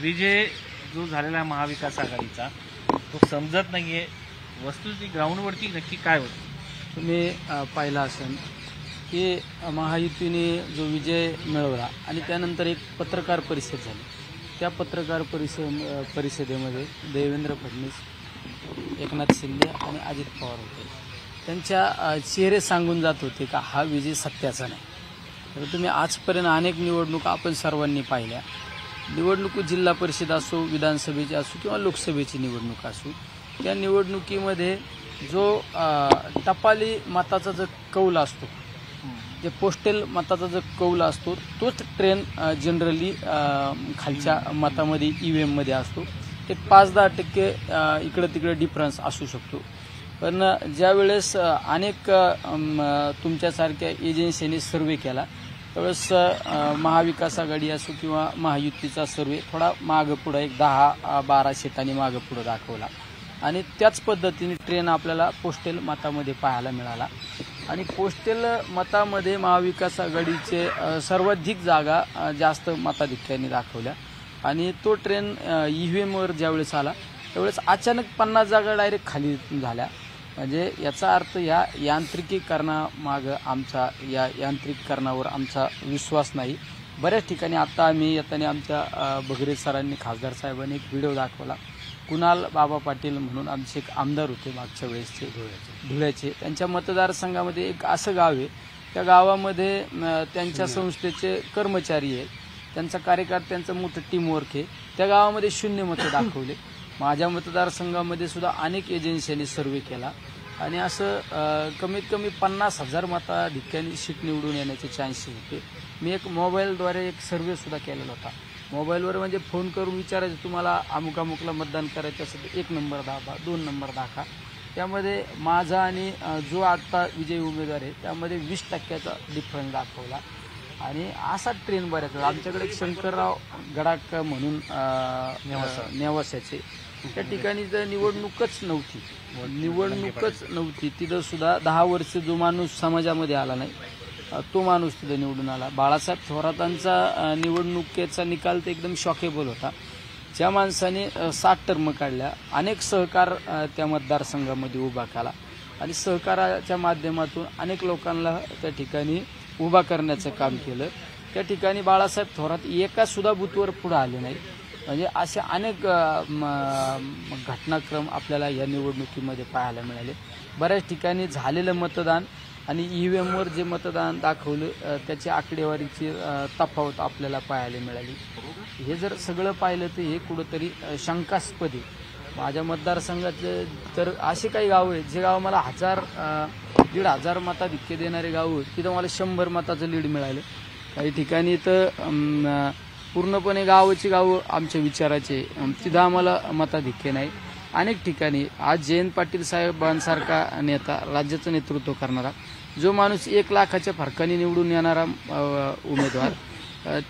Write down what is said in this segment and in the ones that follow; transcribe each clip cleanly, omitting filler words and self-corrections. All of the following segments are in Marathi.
विजय जो झालेला आहे महाविकास आघाडीचा तो समजत नाहीये, वस्तुस्थिती ग्राउंडवरती नक्की काय होतं? तुम्ही पाहिला असेल की महायुतीने जो विजय मिळवला आणि त्यानंतर एक पत्रकार परिषद झाली. त्या पत्रकार परिषदेमध्ये देवेंद्र फडणवीस, एकनाथ शिंदे आणि अजित पवार होते. त्यांच्या चेहरे सांगून जात होते का हा विजय सत्याचा नाही. तर तुम्ही आजपर्यंत अनेक निवडणुका आपण सर्वांनी पाहिल्या. निवडणूक जिल्हा परिषद असो, विधानसभेची असो किंवा लोकसभेची निवडणूक असो, त्या निवडणुकीमध्ये जो टपाली मताचा जो कौल असतो, जे पोस्टल मताचा जो कौल असतो तोच ट्रेन जनरली खालच्या मतामध्ये EVM मध्ये असतो. ते 5-10% इकडं तिकडे डिफरन्स असू शकतो. पण ज्यावेळेस अनेक तुमच्यासारख्या एजन्सीने सर्वे केला त्यावेळेस महाविकास आघाडी असो किंवा महायुतीचा सर्वे थोडा मागं पुढं एक 10-12 सीटांनी मागं पुढं दाखवला आणि त्याच पद्धतीने ट्रेन आपल्याला पोस्टल मतामध्ये पाहायला मिळाला. आणि पोस्टल मतामध्ये महाविकास आघाडीचे सर्वाधिक जागा जास्त मताधिक्याने दाखवल्या आणि तो ट्रेन EVM वर ज्यावेळेस आला त्यावेळेस अचानक 50 जागा डायरेक्ट खाली झाल्या. म्हणजे याचा अर्थ या यांत्रिकीकरणामागं आमचा, या यांत्रिकीकरणावर आमचा विश्वास नाही. बऱ्याच ठिकाणी आता आम्ही येताना आमच्या बगरे सरांनी, खासदार साहेबांनी एक व्हिडिओ दाखवला. कुणाल बाबा पाटील म्हणून आमचे एक आमदार होते मागच्या वेळेसचे धुळ्याचे. त्यांच्या मतदारसंघामध्ये एक असं गाव आहे, त्या गावामध्ये त्यांच्या संस्थेचे कर्मचारी आहेत, त्यांचा कार्यकर्त्यांचं मोठं टीमवर्क आहे. त्या गावामध्ये 0 मतं दाखवले. माझ्या मतदारसंघामध्ये सुद्धा अनेक एजन्सींनी सर्वे केला आणि असं कमीत कमी 50,000 मताधिक्याने सीट निवडून येण्याचे चान्सेस होते. मी एक मोबाईलद्वारे एक सर्वे सुद्धा केलेला होता. मोबाईलवर म्हणजे फोन करून विचारायचं तुम्हाला अमुक अमुकला मतदान करायचं असेल तर 1 नंबर दाखवा, 2 नंबर दाखवा. त्यामध्ये माझा आणि जो आता विजयी उमेदवार आहे त्यामध्ये 20% डिफरन्स दाखवला. आणि असा ट्रेन बऱ्याच आमच्याकडे एक शंकरराव गडाख म्हणून नेवासाचे, त्या ठिकाणी तर निवडणूकच नव्हती. तिथं सुद्धा 10 वर्ष जो माणूस समाजामध्ये आला नाही तो माणूस तिथं निवडून आला. बाळासाहेब थोरातांचा निवडणुकीचा निकाल तर एकदम शॉकेबल होता. ज्या माणसाने 60 टर्म काढल्या, अनेक सहकार त्या मतदारसंघामध्ये उभा केला आणि सहकाराच्या माध्यमातून अनेक लोकांना त्या ठिकाणी उभा करण्याचं काम केलं. त्या ठिकाणी बाळासाहेब थोरात एका सुद्धा बूथवर पुढे आले नाही. म्हणजे असे अनेक घटनाक्रम आपल्याला या निवडणुकीमध्ये पाहायला मिळाले. बऱ्याच ठिकाणी झालेलं मतदान आणि EVM वर जे मतदान दाखवलं त्याची आकडेवारीची तफावत आपल्याला पाहायला मिळाली. हे जर सगळं पाहिलं तर हे कुठंतरी शंकास्पद आहे. माझ्या मतदारसंघातले तर असे काही गावं आहेत जे गाव मला 1,000-1,500 मताधिक्य देणारे गाव आहेत, तिथं मला 100 मताचं लीड मिळालं. काही ठिकाणी तर पूर्णपणे गावाची गावं आमच्या विचाराचे, तिथं आम्हाला मताधिक्य नाही. अनेक ठिकाणी आज जयंत पाटील साहेबांसारखा नेता, राज्याचं नेतृत्व करणारा, जो माणूस 1 लाखाच्या फरकाने निवडून येणारा उमेदवार,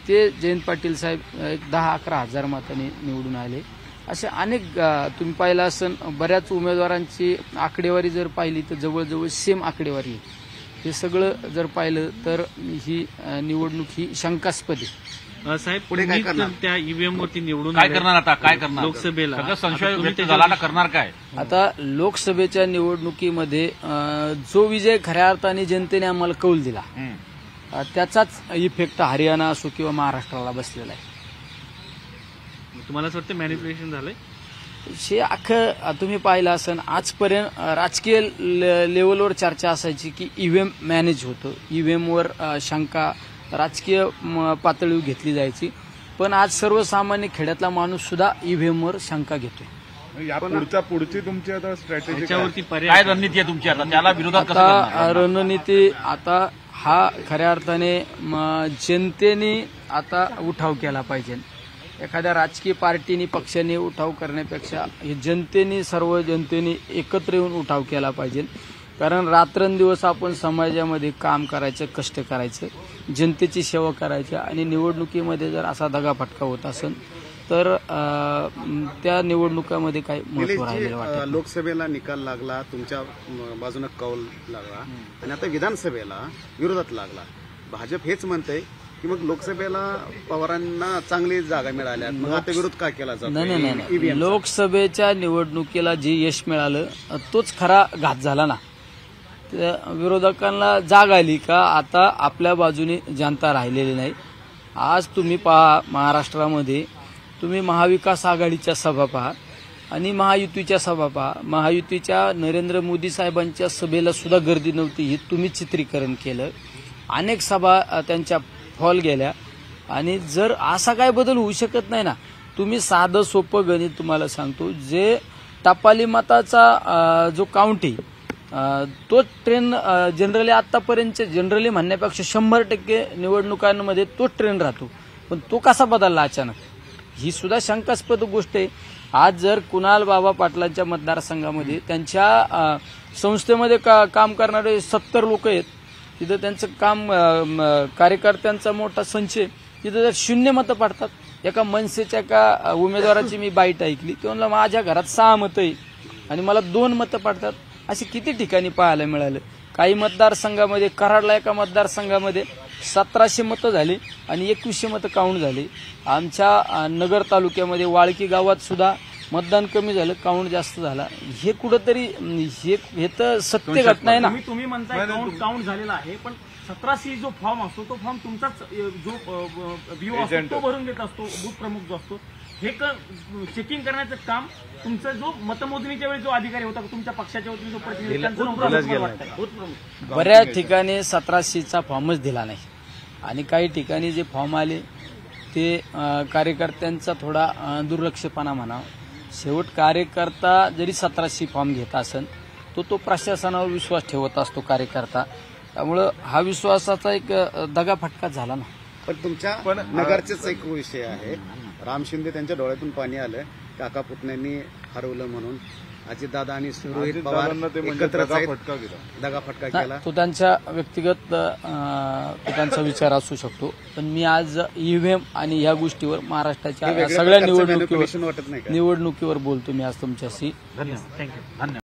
ते जयंत पाटील साहेब एक 10-11 हजार मतांनी निवडून आले. असे अनेक तुम्ही पाहिलं असेल. बऱ्याच उमेदवारांची आकडेवारी जर पाहिली तर जवळजवळ सेम आकडेवारी आहे. हे सगळं जर पाहिलं तर ही निवडणूक ही शंकास्पद आहे. साहेब पुढे काय करणार? त्या EVM वरती निवडून काय करणार आता? काय करणार लोकसभेला? सगळं संशय व्यक्त झाला ना, करणार काय आता? लोकसभेच्या निवडणुकीमध्ये जो विजय खऱ्या अर्थाने जनतेने आम्हाला कौल दिला त्याचाच इफेक्ट हरियाणा असो किंवा महाराष्ट्राला बसलेला आहे. तुम्हाला असं वाटतं मॅनिप्युलेशन झालंय? हे अख्खं तुम्ही पाहिलं असेल. आजपर्यंत राजकीय लेवलवर चर्चा असायची की EVM मॅनेज होतं, EVM वर शंका राजकीय पातळीवर घेतली जायची. पण आज सर्वसामान्य खेड्यातला माणूस सुद्धा EVM वर शंका घेतोय. या पुढची तुमची आता स्ट्रॅटेजी त्याच्यावरती काय रणनीती आहे तुमची आता? त्याला विरोधात कसं आता करणार? रणनीती आता हा खऱ्या अर्थाने जनतेने आता उठाव केला पाहिजे. एखाद्या राजकीय पार्टीने, पक्षाने उठाव करण्यापेक्षा हे सर्व जनतेने एकत्र येऊन उठाव केला पाहिजे. कारण रात्रंदिवस आपण समाजामध्ये काम करायचं, कष्ट करायचं, जनतेची सेवा करायची आणि निवडणुकीमध्ये जर असा दगाफटका होत असेल तर त्या निवडणुकामध्ये काही महत्व राहिलेलं वाटतं. लोकसभेला निकाल लागला, तुमच्या बाजूने कौल लागला आणि आता विधानसभेला विरोधात लागला. भाजप हेच म्हणतंय की मग लोकसभेला पवारांना चांगली जागा मिळाल्या, मग आता विरोध का केला जातो? नाही नाही नाही EVM चा. लोकसभेच्या निवडणुकीला जे यश मिळालं तोच खरा घात झाला ना. त्या विरोधकांना जाग आली का आता आपल्या बाजूने जनता राहिलेली नाही. आज तुम्ही पहा महाराष्ट्रामध्ये तुम्ही महाविकास आघाडीच्या सभा पहा आणि महायुतीच्या सभा पहा. महायुतीच्या नरेंद्र मोदी साहेबांच्या सभेला सुद्धा गर्दी नव्हती, हे तुम्ही चित्रीकरण केलं. अनेक सभा त्यांच्या फॉल गेल्या. आणि जर असा काय बदल होऊ शकत नाही ना, तुम्ही साधं सोपं गणित तुम्हाला सांगतो, जे टपाली मताचा जो काउंट आहे तो ट्रेंड जनरली आतापर्यंत जनरली म्हणण्यापेक्षा 100% निवडणुकांमध्ये तो ट्रेंड राहतो. पण तो कसा बदलला अचानक, ही सुद्धा शंकास्पद गोष्ट आहे. आज जर कुणाल बाबा पाटलांच्या मतदारसंघामध्ये त्यांच्या संस्थेमध्ये काम करणारे 70 लोक आहेत, तिथं त्यांचं काम कार्यकर्त्यांचा मोठा संच आहे, तिथं जर 0 मतं पडतात. एका मनसेच्या एका उमेदवाराची मी बाईट ऐकली, ते म्हणलं माझ्या घरात 6 मतं आहे आणि मला 2 मतं पडतात. अशी किती ठिकाणी पाहायला मिळालं. काही मतदारसंघामध्ये कराडला एका मतदारसंघामध्ये 1700 मतं झाली आणि 2100 मतं काउंट झाली. आमच्या नगर तालुक्यामध्ये वाळकी गावात सुद्धा मतदान कमी झालं, काउंट जास्त झाला. हे कुठंतरी हे तर सत्य घटना आहे ना. तुम्ही म्हणताय काउंट झालेला आहे, पण 1700 जो फॉर्म असतो तो फॉर्म तुमचाच जो व्ह्यू असतो तो भरून घेत असतो, बूथ प्रमुख जो असतो. हे चेकिंग करण्याचं काम तुमचा जो मतमोजणीच्या वेळी जो अधिकारी होता तुमच्या पक्षाच्या वतीने जो प्रतिनिधी त्यांचं नोकरी वाटतंय, बूथ प्रमुख. बऱ्याच ठिकाणी 1700चा फॉर्मच दिला नाही आणि काही ठिकाणी जे फॉर्म आले ते कार्यकर्त्यांचा थोडा दुर्लक्षपणा म्हणावा. शेवट कार्यकर्ता जरी 1700 फॉर्म घेत असेल तो प्रशासनावर विश्वास ठेवत असतो कार्यकर्ता. त्यामुळं हा विश्वासाचा एक दगाफटका झाला ना. पण तुमच्या नगरचेच एक विषय आहे. राम शिंदे त्यांच्या डोळ्यातून पाणी आलं, काका पुतण्यांनी हरवलं म्हणून अजितदादा आणि रोहित पवार एकत्र दगाफटका केला. तो त्यांच्या व्यक्तिगत त्यांचा विचार असू शकतो. पण मी आज ईव्हीएम आणि या गोष्टीवर महाराष्ट्राच्या सगळ्या वाटत नाही का? निवडणुकीवर बोलतो मी आज तुमच्याशी. धन्यवाद.